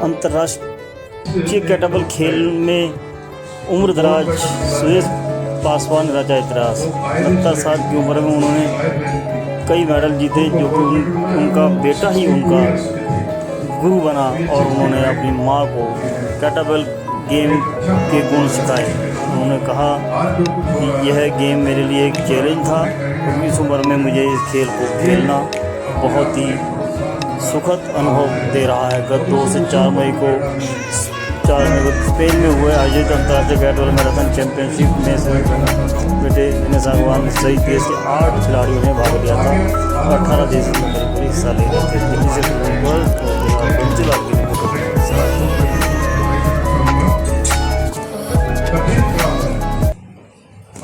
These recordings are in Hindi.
अंतर्राष्ट्रीय कैटबल खेल में उम्रदराज सुरेश पासवान रचा इतिहास। 70 साल की उम्र में उन्होंने कई मेडल जीते, जो कि उनका बेटा ही उनका गुरु बना और उन्होंने अपनी माँ को कैटबल गेम के गुण सिखाए। उन्होंने कहा कि यह गेम मेरे लिए एक चैलेंज था, क्योंकि इस उम्र में मुझे इस खेल को खेलना बहुत ही सुखद अनुभव दे रहा है। गत 2 से 4 मई को स्पेन में हुए आयोजित अंतर्राष्ट्रीय कैटबल मैराथन चैंपियनशिप में से बेटे इन्हें सागवान सहित देश के 8 खिलाड़ियों ने भाग लिया था और 18 देश के करीब हिस्सा ले रहे थे। दिल्ली से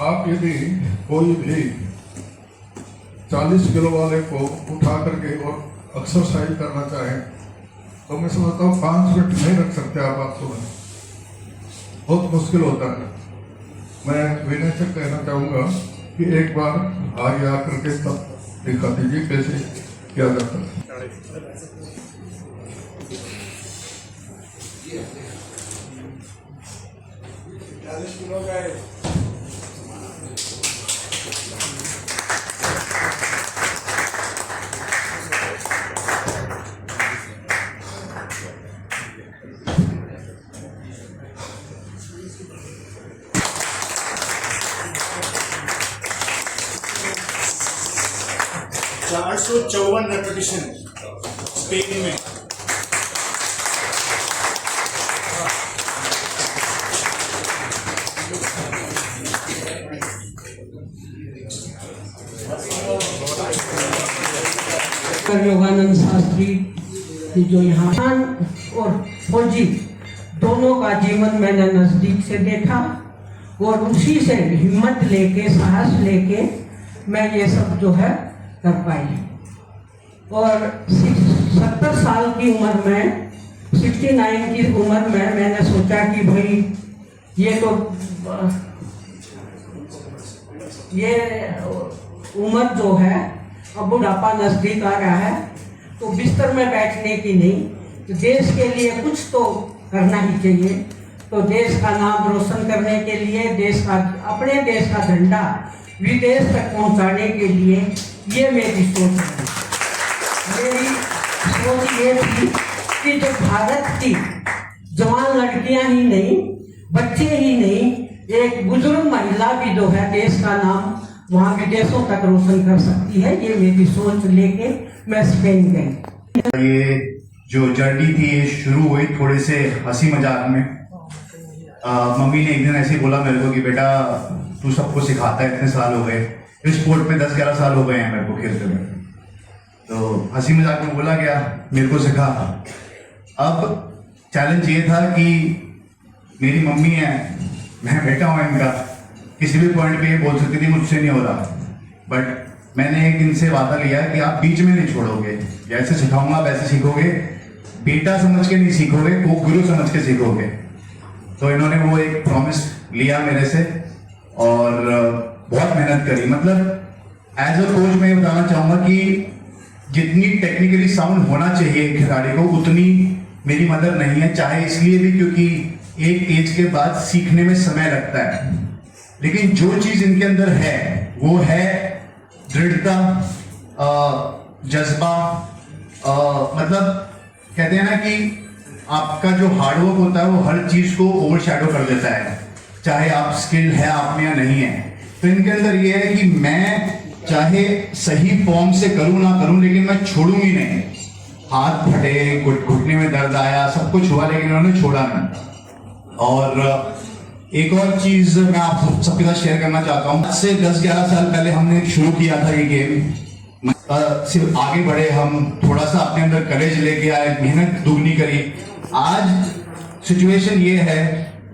आप यदि कोई भी 40 किलो वाले को उठा करके और एक्सरसाइज करना चाहें तो मैं समझता हूँ 5 मिनट नहीं रख सकते आप सुबह, बहुत मुश्किल होता है। मैं विनय से कहना चाहूँगा कि एक बार आगे आकर के तब दिखा दीजिए कैसे किया जाता है। चार 454 रेपिटेशन स्पेन में। योगानंद शास्त्री की जो यहाँ और फौजी दोनों का जीवन मैंने नजदीक से देखा और उसी से हिम्मत लेके साहस लेके मैं ये सब जो है कर पाई। और 70 साल की उम्र में 69 की उम्र में मैंने सोचा कि भाई ये तो ये उम्र जो है अब बुढ़ापा नजदीक आ रहा है, तो बिस्तर में बैठने की नहीं, तो देश के लिए कुछ तो करना ही चाहिए। तो देश का नाम रोशन करने के लिए अपने देश का झंडा विदेश तक पहुंचाने के लिए ये मेरी सोच है। मेरी सोच ये थी कि जो भारत की जवान लड़कियां ही नहीं, बच्चे ही नहीं, एक बुजुर्ग महिला भी जो है देश का नाम वहाँ विदेशों तक रोशन कर सकती है। ये मेरी सोच लेके मैं स्पेन गई। ये जो जर्नी थी ये शुरू हुई थोड़े से हंसी मजाक में। मम्मी ने एक दिन ऐसे ही बोला मेरे को कि बेटा तू सबको सिखाता है, इतने साल हो गए इस स्पोर्ट में, 10-11 साल हो गए हैं मेरे को खेलते हुए। तो हंसी मजाक में बोला गया मेरे को सिखा। अब चैलेंज ये था कि मेरी मम्मी है, मैं बेटा हूँ इनका, किसी भी पॉइंट पे ये बोल सकती थी मुझसे नहीं हो रहा, बट मैंने एक इनसे वादा लिया कि आप बीच में नहीं छोड़ोगे, जैसे सिखाऊंगा वैसे सीखोगे, बेटा समझ के नहीं सीखोगे, वो गुरु समझ के सीखोगे। तो इन्होंने वो एक प्रॉमिस लिया मेरे से और बहुत मेहनत करी। मतलब एज अ कोच मैं बताना चाहूंगा कि जितनी टेक्निकली साउंड होना चाहिए खिलाड़ी को उतनी मेरी मदद नहीं है, चाहे इसलिए भी क्योंकि एक एज के बाद सीखने में समय लगता है, लेकिन जो चीज इनके अंदर है वो है दृढ़ता, जज्बा। मतलब कहते हैं ना कि आपका जो हार्डवर्क होता है वो हर चीज को ओवरशैडो कर देता है, चाहे आप स्किल है आप में या नहीं है। तो इनके अंदर ये है कि मैं चाहे सही फॉर्म से करूं ना करूं, लेकिन मैं छोड़ूंगी नहीं। हाथ फटे, घुटने में दर्द आया, सब कुछ हुआ, लेकिन उन्होंने छोड़ा नहीं। और एक और चीज मैं आप सबके साथ शेयर करना चाहता हूँ। आज से 10-11 साल पहले हमने शुरू किया था ये गेम, सिर्फ आगे बढ़े हम, थोड़ा सा अपने अंदर करेज लेके आए, मेहनत दुगनी करी। आज सिचुएशन ये है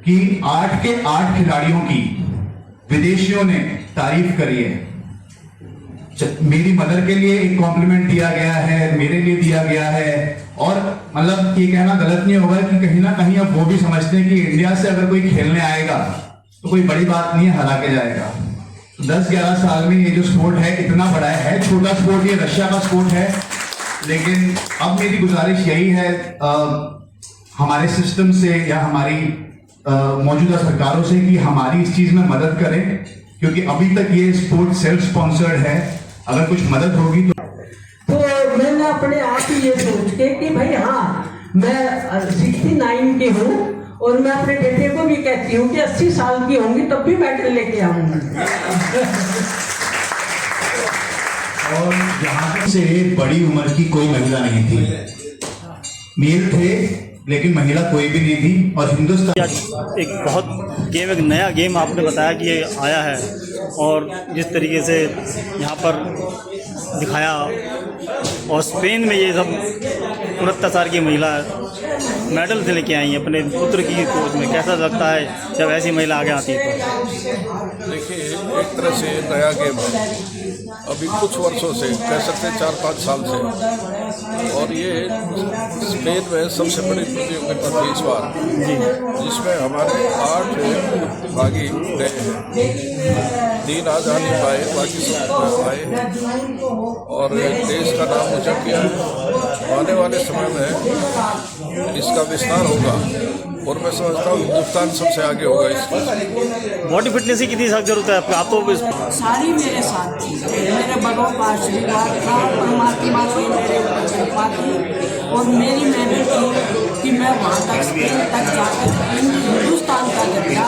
कि 8 के 8 खिलाड़ियों की विदेशियों ने तारीफ करी है। मेरी मदर के लिए एक कॉम्प्लीमेंट दिया गया है, मेरे लिए दिया गया है, और मतलब ये कहना गलत नहीं होगा कि कहीं ना कहीं अब वो भी समझते हैं कि इंडिया से अगर कोई खेलने आएगा तो कोई बड़ी बात नहीं है, हरा के जाएगा। 10-11 साल में ये जो स्पोर्ट है इतना बड़ा है, छोटा स्पोर्ट ये रशिया का स्पोर्ट है, लेकिन अब मेरी गुजारिश यही है, हमारे सिस्टम से या हमारी मौजूदा सरकारों से कि हमारी इस चीज में मदद करें, क्योंकि अभी तक ये स्पोर्ट सेल्फ स्पॉन्सर्ड है। अगर कुछ मदद होगी तो मैंने अपने आप ही ये सोच के कि भाई हाँ, मैं 69 की हूँ और मैं अपने बेटे को भी कहती हूँ कि 80 साल की होंगी तब भी मेडल लेके आऊंगी। और यहाँ से बड़ी उम्र की कोई महिला नहीं थी, मेल थे लेकिन महिला कोई भी नहीं थी। और हिंदुस्तान एक बहुत एक नया गेम आपने बताया कि ये आया है, और जिस तरीके से यहाँ पर दिखाया, और स्पेन में ये सब 69 साल की महिला मेडल से लेके आई अपने पुत्र की कोच में। कैसा लगता है जब ऐसी महिला आगे आती है? तो देखिए, एक तरह से नया गेम है, अभी कुछ वर्षों से कह सकते हैं 4-5 साल से, और ये स्पेन में सबसे बड़ी प्रतियोगिता थी इस बार, जिसमें हमारे 8 भागी गए हैं। 3 आ जा नहीं पाए, बाकी सब आए और देश का नाम ऊंचा किया। आने वाले समय में इसका विस्तार होगा और मैं समझता हूँ हिंदुस्तान सबसे आगे होगा इसमें। बॉडी फिटनेस की कितनी सख्त जरूरत है आपको? आप तो सारी मेरे साथ थी, मेरे बड़ों का आशीर्वाद था, परमात्मा से मेरे ऊपर कृपा थी और मेरी मेहनत थी कि मैं वहाँ तक स्पेन तक जाकर हिंदुस्तान का झंडा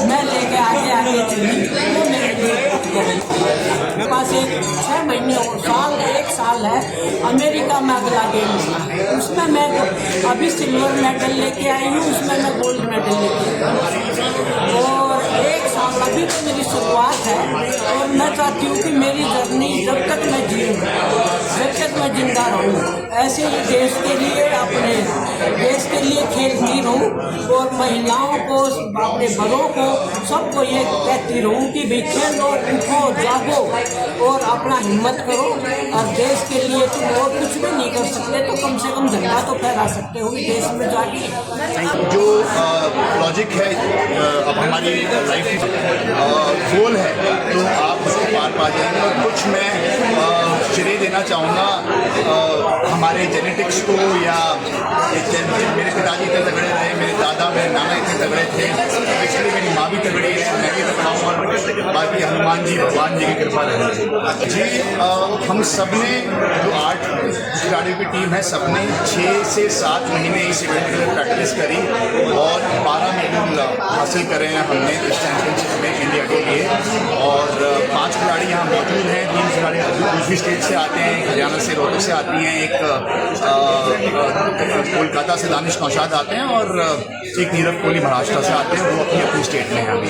मैं लेके आगे चली। वो मेरे लिए मेरे पास एक 6 महीने और 1 साल है। अमेरिका में अगला गेम है, उसमें मैं अभी सिल्वर मेडल लेके आई हूँ, उसमें मैं गोल्ड मेडल लेके आई हूँ। और 1 साल अभी तो मेरी शुरुआत है और मैं चाहती हूँ कि मेरी जर्नी जब तक मैं जीऊँ, जब तक मैं जिंदा रहूँ, ऐसे ही देश के लिए, अपने देश के लिए खेलती रहूँ और महिलाओं को, अपने बड़ों को, सबको ये कहती रहूँ कि भाई खेलो, उठो, जागो और अपना हिम्मत करो। और देश के लिए तुम और कुछ भी नहीं कर सकते तो कम से कम झंडा तो फहरा सकते हो देश में जाके। जो लॉजिक है अब हमारी लाइफ गोल है तो आप उसको पार पा जाएंगे। और कुछ मैं श्रेय देना चाहूँगा हमारे जेनेटिक्स को, या मेरे पिताजी इतने तगड़े रहे, मेरे दादा, मेरे नाना इतने तगड़े थे, इसलिए मेरी माँ भी तगड़ी है, मैं भी तगड़ा हूँ, और बाकी हनुमान जी, भगवान जी की कृपा रहे जी। हम सब ने जो 8 खिलाड़ियों की टीम है, सब ने 6 से 7 महीने इस इवेंट के लिए प्रैक्टिस करी और 12 मेडल हासिल करे हैं हमने इस चैंपियनशिप में इंडिया के लिए। और 5 खिलाड़ी यहाँ मौजूद हैं, 3 खिलाड़ी दूसरी स्टेट से आते हैं, हरियाणा से रोहतक से आती हैं, एक कोलकाता से दानिश नौशाद आते हैं और एक नीरव कोहली महाराष्ट्र से आते हैं, वो अपनी अपनी स्टेट में हैं अभी।